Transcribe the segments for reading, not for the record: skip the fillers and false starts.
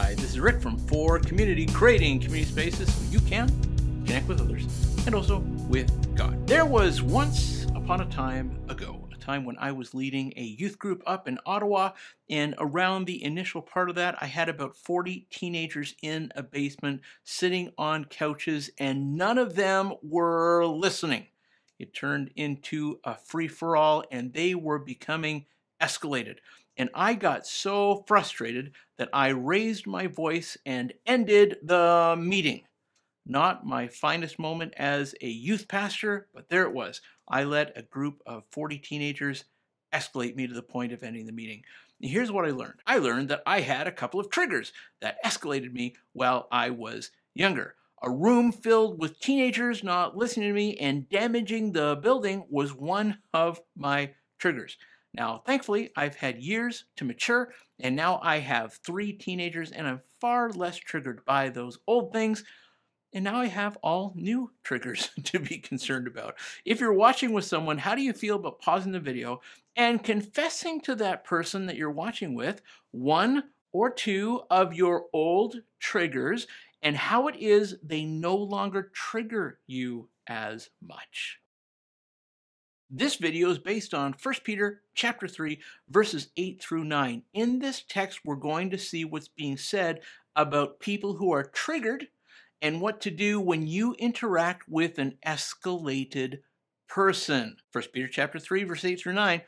Hi, this is Rick from For Community, creating community spaces so you can connect with others and also with God. There was once upon a time ago, a time when I was leading a youth group up in Ottawa, and around the initial part of that, I had about 40 teenagers in a basement sitting on couches, and none of them were listening. It turned into a free-for-all, and they were becoming escalated. And I got so frustrated that I raised my voice and ended the meeting. Not my finest moment as a youth pastor, but there it was. I let a group of 40 teenagers escalate me to the point of ending the meeting. And here's what I learned. I learned that I had a couple of triggers that escalated me while I was younger. A room filled with teenagers not listening to me and damaging the building was one of my triggers. Now, thankfully, I've had years to mature, and now I have 3 teenagers, and I'm far less triggered by those old things. And now I have all new triggers to be concerned about. If you're watching with someone, how do you feel about pausing the video and confessing to that person that you're watching with 1 or 2 of your old triggers and how it is they no longer trigger you as much? This video is based on 1 Peter chapter 3, verses 8 through 9. In this text, we're going to see what's being said about people who are triggered and what to do when you interact with an escalated person. 1 Peter chapter 3, verse 8 through 9.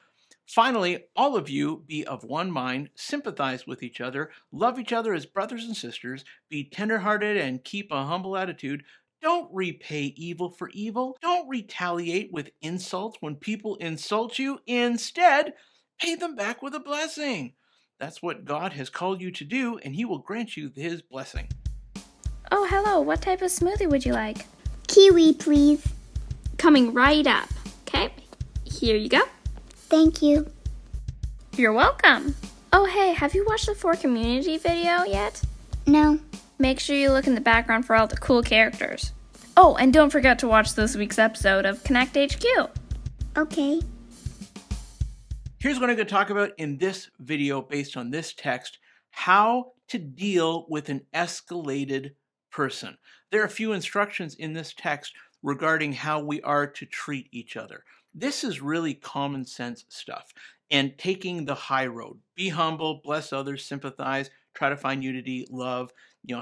Finally, all of you be of one mind, sympathize with each other, love each other as brothers and sisters, be tenderhearted and keep a humble attitude. Don't repay evil for evil. Don't retaliate with insults when people insult you. Instead, pay them back with a blessing. That's what God has called you to do, and He will grant you His blessing. Oh, hello. What type of smoothie would you like? Kiwi, please. Coming right up. Okay, here you go. Thank you. You're welcome. Oh, hey, have you watched the For Community video yet? No. Make sure you look in the background for all the cool characters. Oh, and don't forget to watch this week's episode of Connect HQ. Okay. Here's what I'm going to talk about in this video based on this text: how to deal with an escalated person. There are a few instructions in this text regarding how we are to treat each other. This is really common sense stuff and taking the high road. Be humble, bless others, sympathize, try to find unity, love,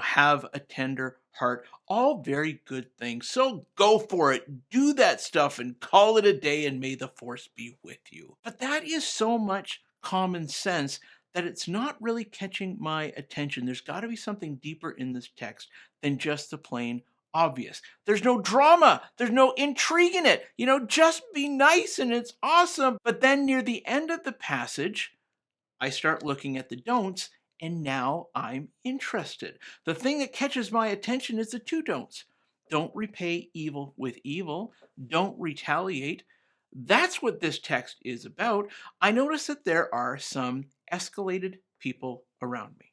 have a tender heart. All very good things. So go for it. Do that stuff and call it a day, and may the force be with you. But that is so much common sense that it's not really catching my attention. There's got to be something deeper in this text than just the plain obvious. There's no drama. There's no intrigue in it. Just be nice and it's awesome. But then near the end of the passage, I start looking at the don'ts, and now I'm interested. The thing that catches my attention is the 2 don'ts. Don't repay evil with evil. Don't retaliate. That's what this text is about. I notice that there are some escalated people around me.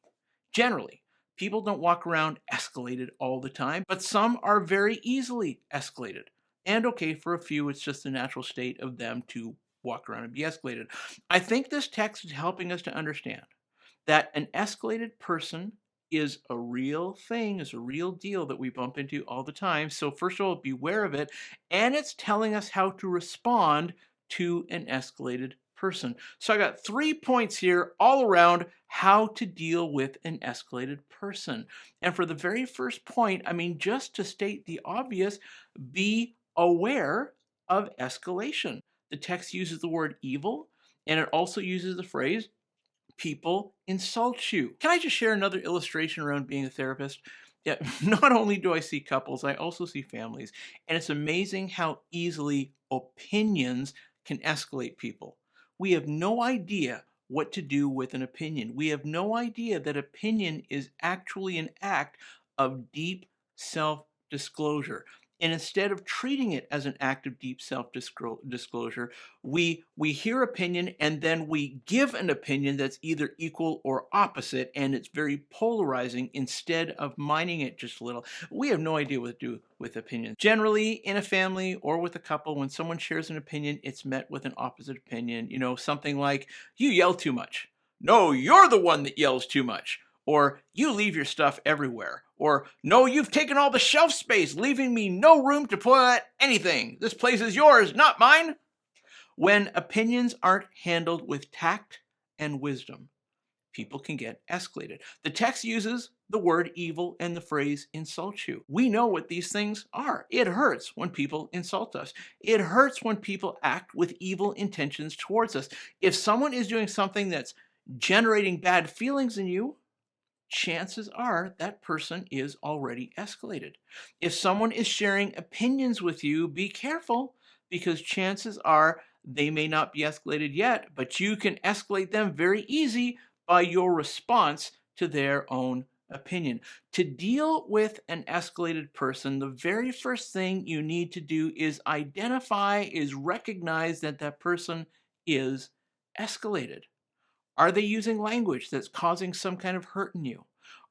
Generally, people don't walk around escalated all the time, but some are very easily escalated. And okay, for a few, it's just the natural state of them to walk around and be escalated. I think this text is helping us to understand that an escalated person is a real thing, is a real deal that we bump into all the time. So first of all, beware of it. And it's telling us how to respond to an escalated person. So I got 3 points here all around how to deal with an escalated person. And for the very first point, just to state the obvious, be aware of escalation. The text uses the word evil, and it also uses the phrase, people insult you. Can I just share another illustration around being a therapist? Yeah, not only do I see couples, I also see families. And it's amazing how easily opinions can escalate people. We have no idea what to do with an opinion. We have no idea that opinion is actually an act of deep self-disclosure. And instead of treating it as an act of deep self-disclosure, we hear opinion and then we give an opinion that's either equal or opposite, and it's very polarizing instead of minding it just a little. We have no idea what to do with opinions. Generally, in a family or with a couple, when someone shares an opinion, it's met with an opposite opinion. Something like, you yell too much. No, you're the one that yells too much. or you leave your stuff everywhere, or no, you've taken all the shelf space, leaving me no room to put anything. This place is yours, not mine. When opinions aren't handled with tact and wisdom, people can get escalated. The text uses the word evil and the phrase insult you. We know what these things are. It hurts when people insult us. It hurts when people act with evil intentions towards us. If someone is doing something that's generating bad feelings in you, chances are that person is already escalated. If someone is sharing opinions with you, be careful, because chances are they may not be escalated yet, but you can escalate them very easy by your response to their own opinion. To deal with an escalated person, the very first thing you need to do is recognize that that person is escalated. Are they using language that's causing some kind of hurt in you?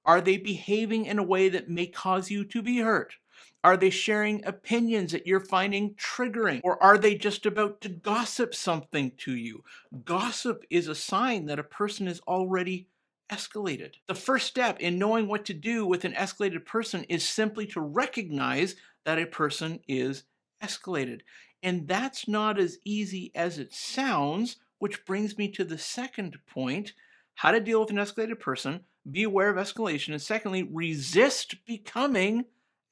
Are they behaving in a way that may cause you to be hurt? Are they sharing opinions that you're finding triggering? Or are they just about to gossip something to you? Gossip is a sign that a person is already escalated. The first step in knowing what to do with an escalated person is simply to recognize that a person is escalated. And that's not as easy as it sounds, which brings me to the second point: how to deal with an escalated person, be aware of escalation, and secondly, resist becoming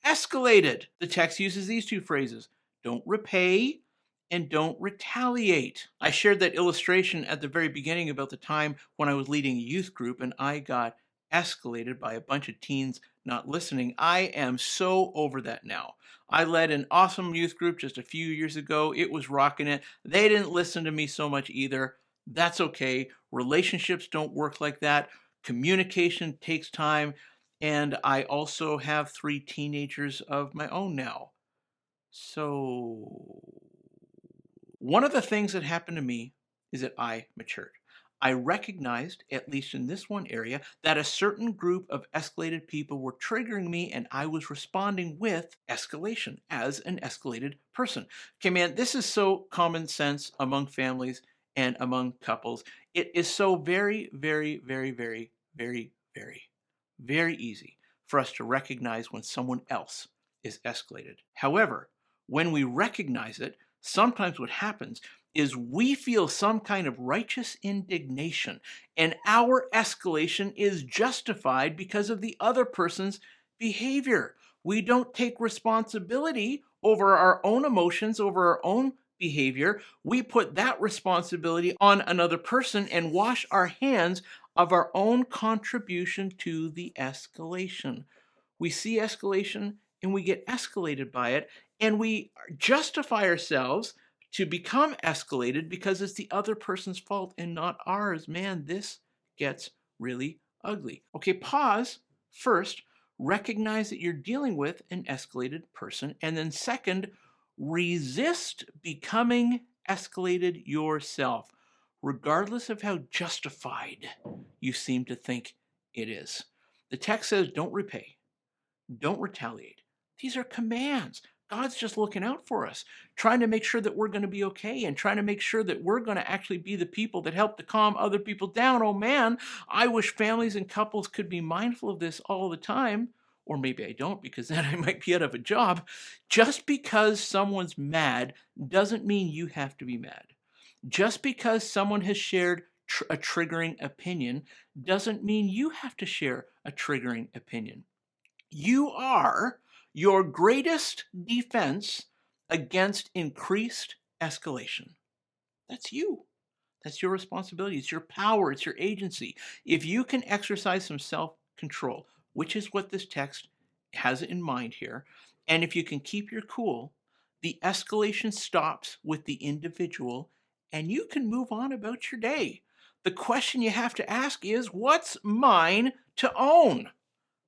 escalated. The text uses these two phrases: don't repay and don't retaliate. I shared that illustration at the very beginning about the time when I was leading a youth group and I got escalated by a bunch of teens not listening. I am so over that now. I led an awesome youth group just a few years ago. It was rocking it. They didn't listen to me so much either. That's okay. Relationships don't work like that. Communication takes time. And I also have 3 teenagers of my own now. So one of the things that happened to me is that I matured. I recognized, at least in this one area, that a certain group of escalated people were triggering me, and I was responding with escalation as an escalated person. Okay, man, this is so common sense among families and among couples. It is so very, very, very, very, very, very, very easy for us to recognize when someone else is escalated. However, when we recognize it, sometimes what happens is we feel some kind of righteous indignation, and our escalation is justified because of the other person's behavior. We don't take responsibility over our own emotions, over our own behavior. We put that responsibility on another person and wash our hands of our own contribution to the escalation. We see escalation and we get escalated by it, and we justify ourselves to become escalated because it's the other person's fault and not ours. Man, this gets really ugly. Okay, pause. First, recognize that you're dealing with an escalated person. And then second, resist becoming escalated yourself, regardless of how justified you seem to think it is. The text says, don't repay, don't retaliate. These are commands. God's just looking out for us, trying to make sure that we're going to be okay and trying to make sure that we're going to actually be the people that help to calm other people down. Oh man, I wish families and couples could be mindful of this all the time. Or maybe I don't, because then I might be out of a job. Just because someone's mad doesn't mean you have to be mad. Just because someone has shared a triggering opinion doesn't mean you have to share a triggering opinion. You are your greatest defense against increased escalation. That's you. That's your responsibility. It's your power. It's your agency. If you can exercise some self-control, which is what this text has in mind here, and if you can keep your cool, the escalation stops with the individual and you can move on about your day. The question you have to ask is, what's mine to own?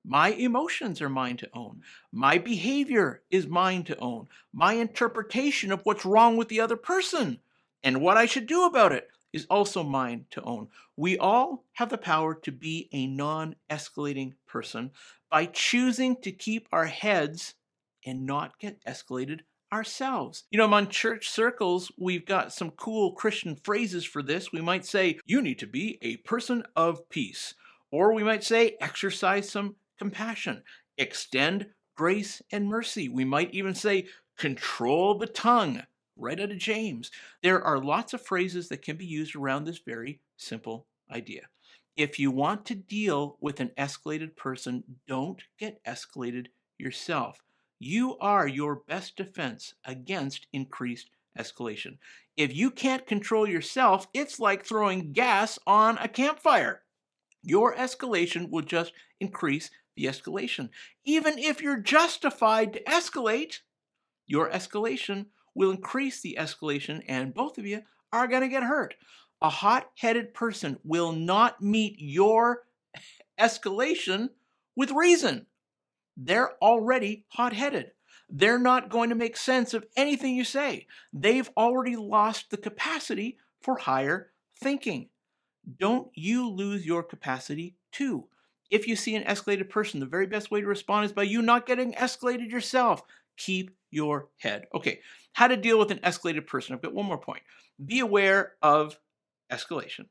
My emotions are mine to own. My behavior is mine to own. My interpretation of what's wrong with the other person and what I should do about it is also mine to own. We all have the power to be a non-escalating person by choosing to keep our heads and not get escalated ourselves. You know, among church circles, we've got some cool Christian phrases for this. We might say, you need to be a person of peace. Or we might say exercise some compassion, extend grace and mercy. We might even say control the tongue, right out of James. There are lots of phrases that can be used around this very simple idea. If you want to deal with an escalated person, don't get escalated yourself. You are your best defense against increased escalation. If you can't control yourself, it's like throwing gas on a campfire. Your escalation will just increase the escalation. Even if you're justified to escalate, your escalation will increase the escalation, and both of you are going to get hurt. A hot-headed person will not meet your escalation with reason. They're already hot-headed. They're not going to make sense of anything you say. They've already lost the capacity for higher thinking. Don't you lose your capacity too. If you see an escalated person, the very best way to respond is by you not getting escalated yourself. Keep your head. Okay, how to deal with an escalated person. I've got one more point. Be aware of escalation.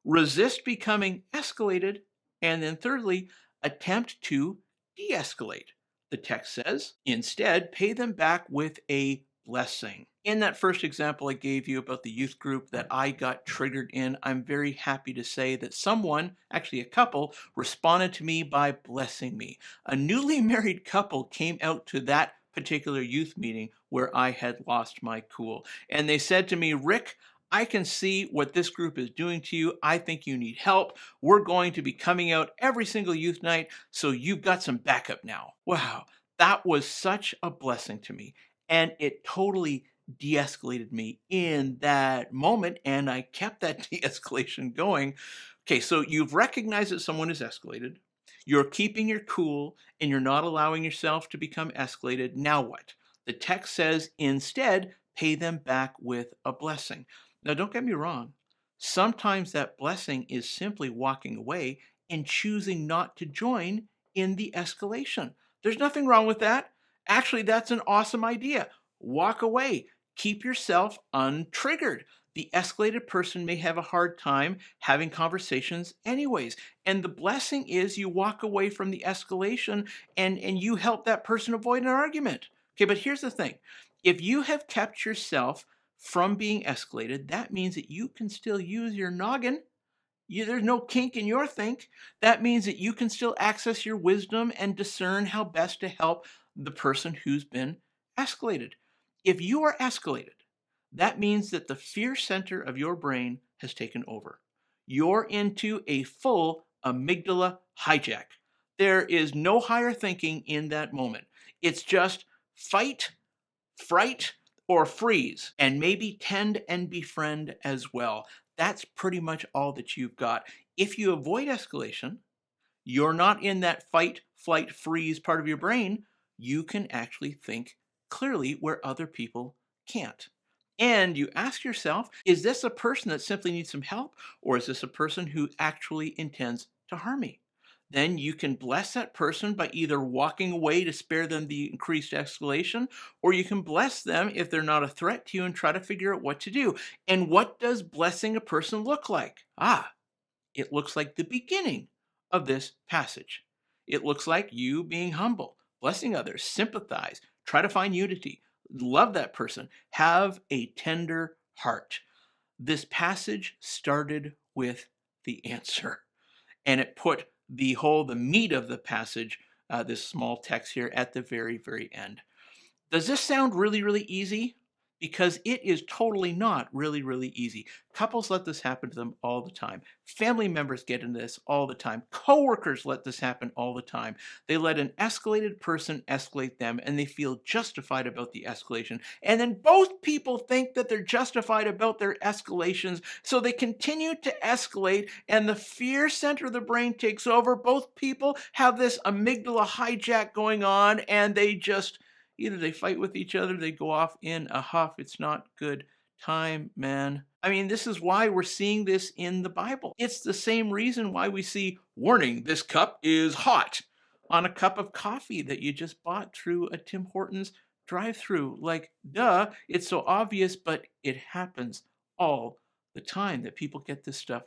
Resist becoming escalated. And then thirdly, attempt to de-escalate. The text says, instead, pay them back with a blessing. In that first example I gave you about the youth group that I got triggered in, I'm very happy to say that someone, actually a couple, responded to me by blessing me. A newly married couple came out to that particular youth meeting where I had lost my cool. And they said to me, Rick, I can see what this group is doing to you. I think you need help. We're going to be coming out every single youth night, so you've got some backup now. Wow, that was such a blessing to me. And it totally de-escalated me in that moment, and I kept that de-escalation going. Okay, so you've recognized that someone is escalated. You're keeping your cool, and you're not allowing yourself to become escalated. Now what? The text says, instead, pay them back with a blessing. Now, don't get me wrong. Sometimes that blessing is simply walking away and choosing not to join in the escalation. There's nothing wrong with that. Actually, that's an awesome idea. Walk away. Keep yourself untriggered. The escalated person may have a hard time having conversations anyways. And the blessing is you walk away from the escalation and you help that person avoid an argument. Okay, but here's the thing. If you have kept yourself from being escalated, that means that you can still use your noggin. There's no kink in your think. That means that you can still access your wisdom and discern how best to help the person who's been escalated. If you are escalated, that means that the fear center of your brain has taken over. You're into a full amygdala hijack. There is no higher thinking in that moment. It's just fight, fright, or freeze, and maybe tend and befriend as well. That's pretty much all that you've got. If you avoid escalation, you're not in that fight, flight, freeze part of your brain. You can actually think clearly where other people can't. And you ask yourself, is this a person that simply needs some help, or is this a person who actually intends to harm me? Then you can bless that person by either walking away to spare them the increased escalation, or you can bless them if they're not a threat to you and try to figure out what to do. And what does blessing a person look like? It looks like the beginning of this passage. It looks like you being humble, blessing others, sympathize, try to find unity, love that person, have a tender heart. This passage started with the answer, and it put the meat of the passage, this small text here at the very, very end. Does this sound really, really easy? Because it is totally not really, really easy. Couples let this happen to them all the time. Family members get into this all the time. Coworkers let this happen all the time. They let an escalated person escalate them, and they feel justified about the escalation. And then both people think that they're justified about their escalations, so they continue to escalate, and the fear center of the brain takes over. Both people have this amygdala hijack going on, and they just either they fight with each other, they go off in a huff. It's not good time, man. I mean, this is why we're seeing this in the Bible. It's the same reason why we see, warning, this cup is hot, on a cup of coffee that you just bought through a Tim Hortons drive-through. Like, duh, it's so obvious, but it happens all the time that people get this stuff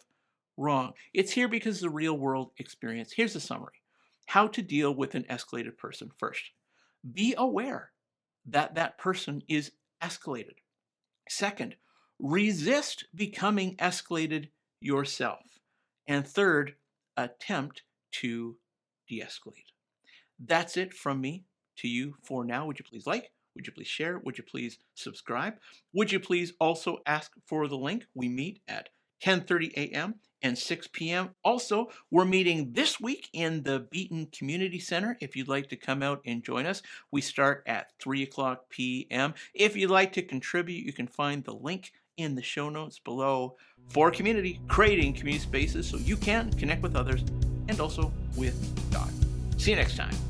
wrong. It's here because of the real world experience. Here's the summary. How to deal with an escalated person. First, be aware that that person is escalated. Second, resist becoming escalated yourself. And third, attempt to de-escalate. That's it from me to you for now. Would you please like? Would you please share? Would you please subscribe? Would you please also ask for the link? We meet at 10:30 a.m. and 6 p.m. Also, we're meeting this week in the Beaton Community Center. If you'd like to come out and join us, we start at 3 o'clock p.m. If you'd like to contribute, you can find the link in the show notes below for community, creating community spaces so you can connect with others and also with God. See you next time.